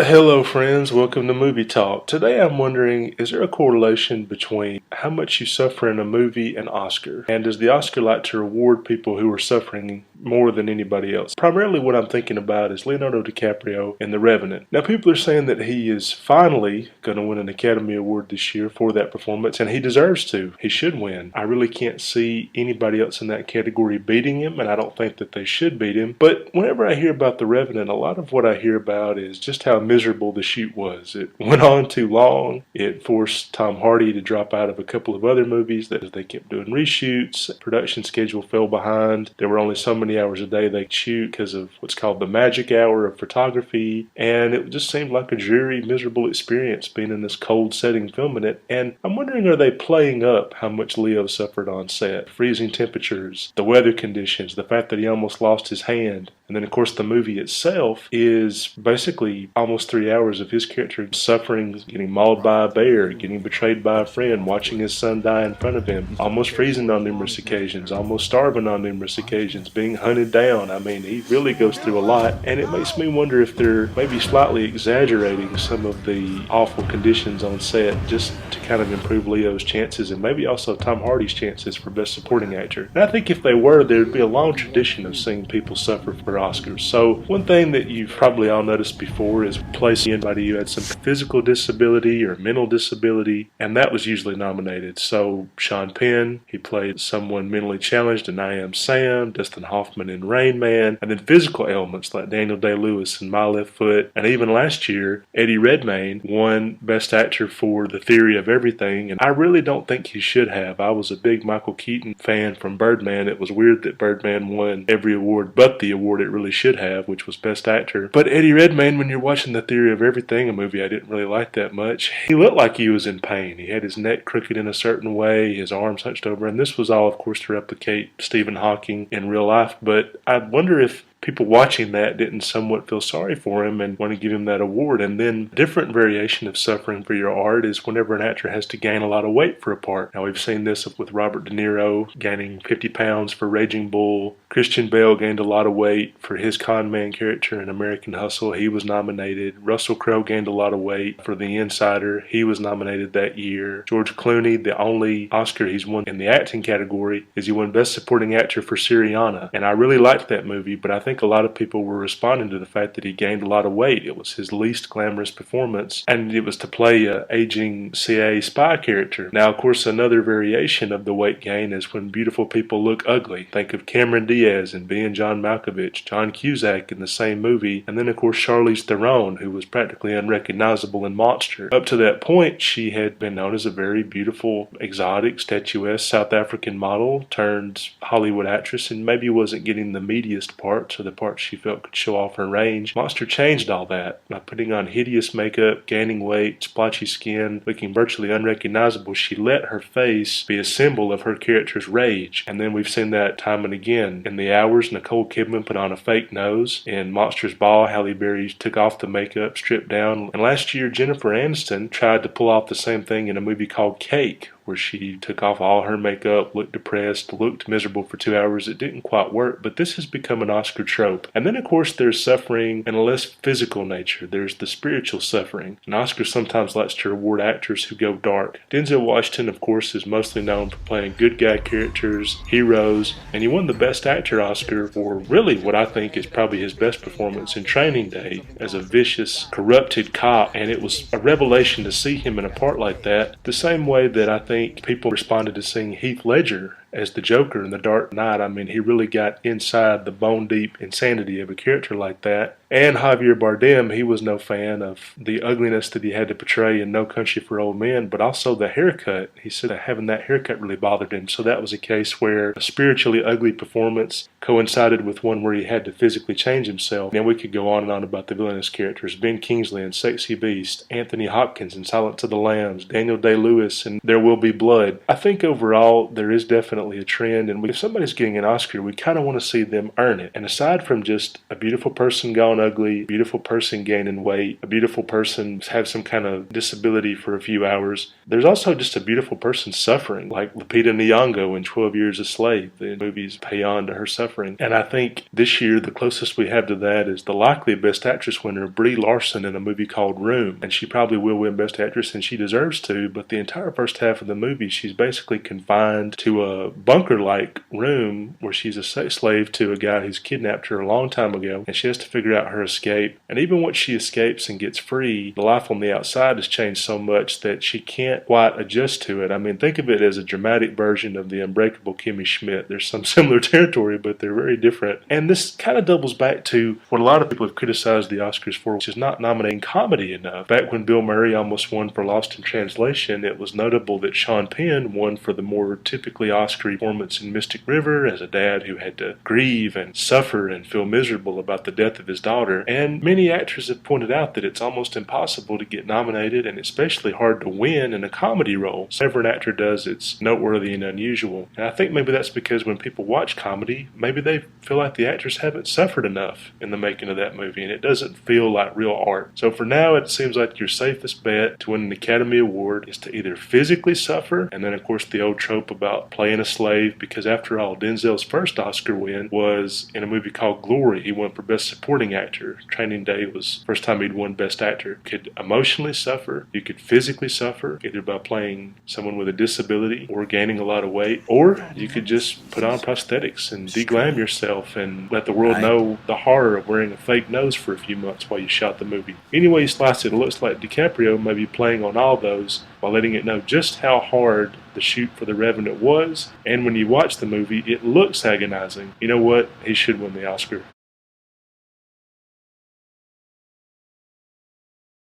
Hello friends, welcome to Movie Talk. Today I'm wondering, is there a correlation between how much you suffer in a movie and Oscar? And does the Oscar like to reward people who are suffering more than anybody else? Primarily what I'm thinking about is Leonardo DiCaprio in The Revenant. Now people are saying that he is finally going to win an Academy Award this year for that performance, and he deserves to. He should win. I really can't see anybody else in that category beating him, and I don't think that they should beat him. But whenever I hear about The Revenant, a lot of what I hear about is just how miserable the shoot was. It went on too long. It forced Tom Hardy to drop out of a couple of other movies that they kept doing reshoots. Production schedule fell behind. There were only so many hours a day they could shoot because of what's called the magic hour of photography. And it just seemed like a dreary, miserable experience being in this cold setting filming it. And I'm wondering, are they playing up how much Leo suffered on set? Freezing temperatures, the weather conditions, the fact that he almost lost his hand. And then, of course, the movie itself is basically almost 3 hours of his character suffering, getting mauled by a bear, getting betrayed by a friend, watching his son die in front of him, almost freezing on numerous occasions, almost starving on numerous occasions, being hunted down. I mean, he really goes through a lot, and it makes me wonder if they're maybe slightly exaggerating some of the awful conditions on set just to kind of improve Leo's chances and maybe also Tom Hardy's chances for Best Supporting Actor. And I think if they were, there would be a long tradition of seeing people suffer for Oscars. So one thing that you've probably all noticed before is placing anybody who had some physical disability or mental disability, and that was usually nominated. So Sean Penn, he played someone mentally challenged in I Am Sam, Dustin Hoffman in Rain Man, and then physical ailments like Daniel Day-Lewis in My Left Foot, and even last year, Eddie Redmayne won Best Actor for The Theory of Everything, and I really don't think he should have. I was a big Michael Keaton fan from Birdman. It was weird that Birdman won every award but the award it really should have, which was Best Actor. But Eddie Redmayne, when you're watching The Theory of Everything, a movie I didn't really like that much, he looked like he was in pain. He had his neck crooked in a certain way, his arms hunched over, and this was all, of course, to replicate Stephen Hawking in real life. But I wonder if people watching that didn't somewhat feel sorry for him and want to give him that award. And then different variation of suffering for your art is whenever an actor has to gain a lot of weight for a part. Now we've seen this with Robert De Niro gaining 50 pounds for Raging Bull. Christian Bale gained a lot of weight for his con man character in American Hustle. He was nominated. Russell Crowe gained a lot of weight for The Insider. He was nominated that year. George Clooney, the only Oscar he's won in the acting category is he won Best Supporting Actor for Syriana. And I really liked that movie, but I think a lot of people were responding to the fact that he gained a lot of weight. It was his least glamorous performance, and it was to play an aging CIA spy character. Now, of course, another variation of the weight gain is when beautiful people look ugly. Think of Cameron Diaz and being John Malkovich, John Cusack in the same movie, and then, of course, Charlize Theron, who was practically unrecognizable in Monster. Up to that point, she had been known as a very beautiful, exotic, statuesque South African model turned Hollywood actress, and maybe wasn't getting the meatiest parts or the parts she felt could show off her range. Monster changed all that by putting on hideous makeup, gaining weight, splotchy skin, looking virtually unrecognizable. She let her face be a symbol of her character's rage, and then we've seen that time and again. In The Hours, Nicole Kidman put on a fake nose. In Monsters Ball, Halle Berry took off the makeup, stripped down. And last year, Jennifer Aniston tried to pull off the same thing in a movie called Cake, where she took off all her makeup, looked depressed, looked miserable for 2 hours. It didn't quite work, but this has become an Oscar trope. And then, of course, there's suffering in a less physical nature. There's the spiritual suffering. And Oscar sometimes likes to reward actors who go dark. Denzel Washington, of course, is mostly known for playing good guy characters, heroes, and he won the Best Actor Oscar for really what I think is probably his best performance in Training Day as a vicious, corrupted cop. And it was a revelation to see him in a part like that, the same way that I think people responded to seeing Heath Ledger as the Joker in The Dark Knight. I mean, he really got inside the bone-deep insanity of a character like that. And Javier Bardem, he was no fan of the ugliness that he had to portray in No Country for Old Men, but also the haircut. He said that having that haircut really bothered him. So that was a case where a spiritually ugly performance coincided with one where he had to physically change himself. And we could go on and on about the villainous characters. Ben Kingsley in Sexy Beast, Anthony Hopkins in Silence of the Lambs, Daniel Day-Lewis in There Will Be Blood. I think overall there is definitely a trend, and if somebody's getting an Oscar, we kind of want to see them earn it. And aside from just a beautiful person gone born ugly, a beautiful person gaining weight, a beautiful person have some kind of disability for a few hours. There's also just a beautiful person suffering, like Lupita Nyong'o in 12 Years a Slave. The movies pay on to her suffering. And I think this year the closest we have to that is the likely Best Actress winner, Brie Larson, in a movie called Room. And she probably will win Best Actress, and she deserves to, but the entire first half of the movie she's basically confined to a bunker-like room where she's a sex slave to a guy who's kidnapped her a long time ago, and she has to figure out her escape. And even once she escapes and gets free, the life on the outside has changed so much that she can't quite adjust to it. I mean, think of it as a dramatic version of the Unbreakable Kimmy Schmidt. There's some similar territory, but they're very different. And this kind of doubles back to what a lot of people have criticized the Oscars for, which is not nominating comedy enough. Back when Bill Murray almost won for Lost in Translation, it was notable that Sean Penn won for the more typically Oscar performance in Mystic River as a dad who had to grieve and suffer and feel miserable about the death of his daughter. And many actors have pointed out that it's almost impossible to get nominated, and especially hard to win in a comedy role. So whenever an actor does, it's noteworthy and unusual. And I think maybe that's because when people watch comedy, maybe they feel like the actors haven't suffered enough in the making of that movie, and it doesn't feel like real art. So for now, it seems like your safest bet to win an Academy Award is to either physically suffer, and then of course the old trope about playing a slave, because after all, Denzel's first Oscar win was in a movie called Glory. He won for Best Supporting Actor. Training Day was the first time he'd won Best Actor. You could emotionally suffer, you could physically suffer, either by playing someone with a disability or gaining a lot of weight, or you could just put on prosthetics and deglam yourself and let the world know the horror of wearing a fake nose for a few months while you shot the movie. Anyway you slice it, it looks like DiCaprio may be playing on all those while letting it know just how hard the shoot for The Revenant was, and when you watch the movie, it looks agonizing. You know what? He should win the Oscar.